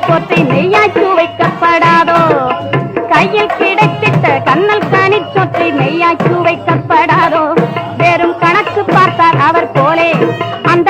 போற்றி மெய்யாச்சு வைக்கப்படாதோ கையில் கிடைத்திட்ட கண்ணல் காணி சொற்றி மெய்யாச்சு வைக்கப்படாதோ வெறும் கணக்கு பார்த்தார் அவர் போலே அந்த